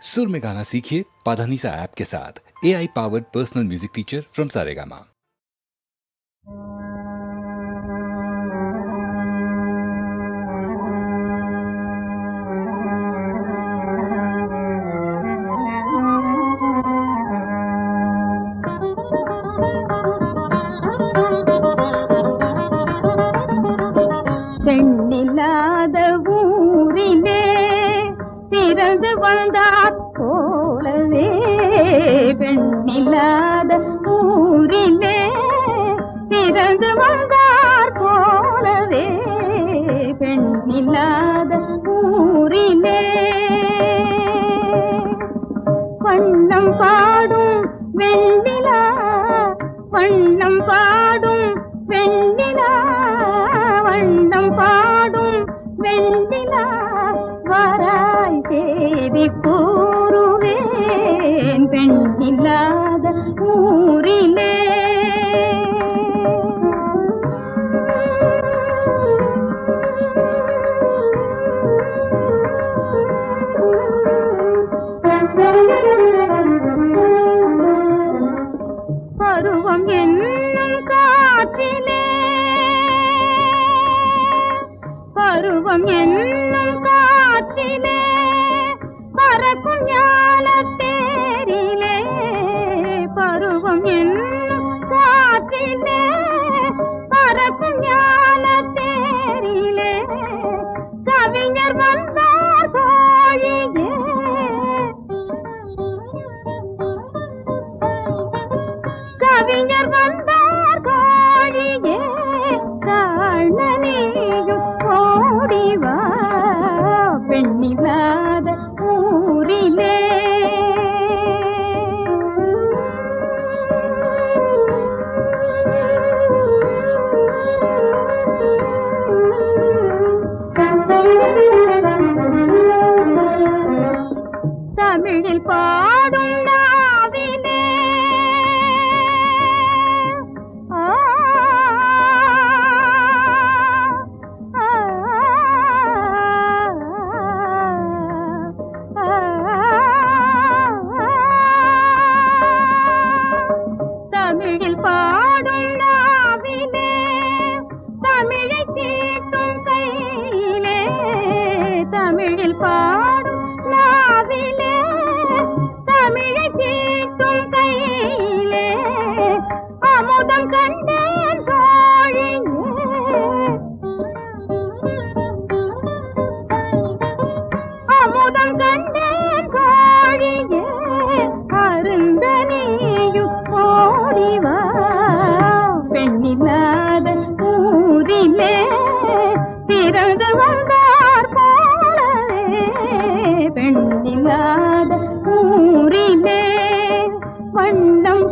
सुर में गाना सीखिए पाधानीसा ऐप के साथ। AI powered personal music teacher from Saregama. பெண்ணில்லாத ஊரிலே பிறந்து வந்தாற் போலவே, பெண்ணில்லாத ஊரிலே பிறந்து வந்தாற் போலவே, பெண்ணில்லாத ஊரிலே வண்ணம் பாடும் வெண்ணிலா, வண்ணம் பாடும் வெண்ணிலா, வண்ணம் பாடும் வெண்ணிலா, வராய் தேவி கூறுவேன் பெண்ணில்லாத ஊரிலே. பருவம் என்னும் காற்றிலே, பருவம் என்னும் காற்றிலே பறக்கும் ஞானத்தேரிலே, பருவம் என்னும் காற்றிலே பறக்கும் ஞானத்தேரிலே, கவிஞர் வந்தார் தோழியே, கவிஞர் வந்தார் தோழியே, காணனியும் ஓடிவா பெண்ணில்லாத ஊரிலே. தமிழில் பாடும் நாவிலே தமிழில் பாடும் நாவிலே தமிழை தீட்டும் கையிலே, தமிழில் பாடும் நாவிலே தமிழை தீட்டும் கையிலே, அமுதம் கண்டேன் தோழியே, அமுதம் கண்டேன் தோழியே, அருந்த நீயும் ஓடிவா பெண்ணில்லாத ஊரிலே பிறந்து வந்தார் போலவே, பெண்ணில்லாத ஊரிலே வண்ணம்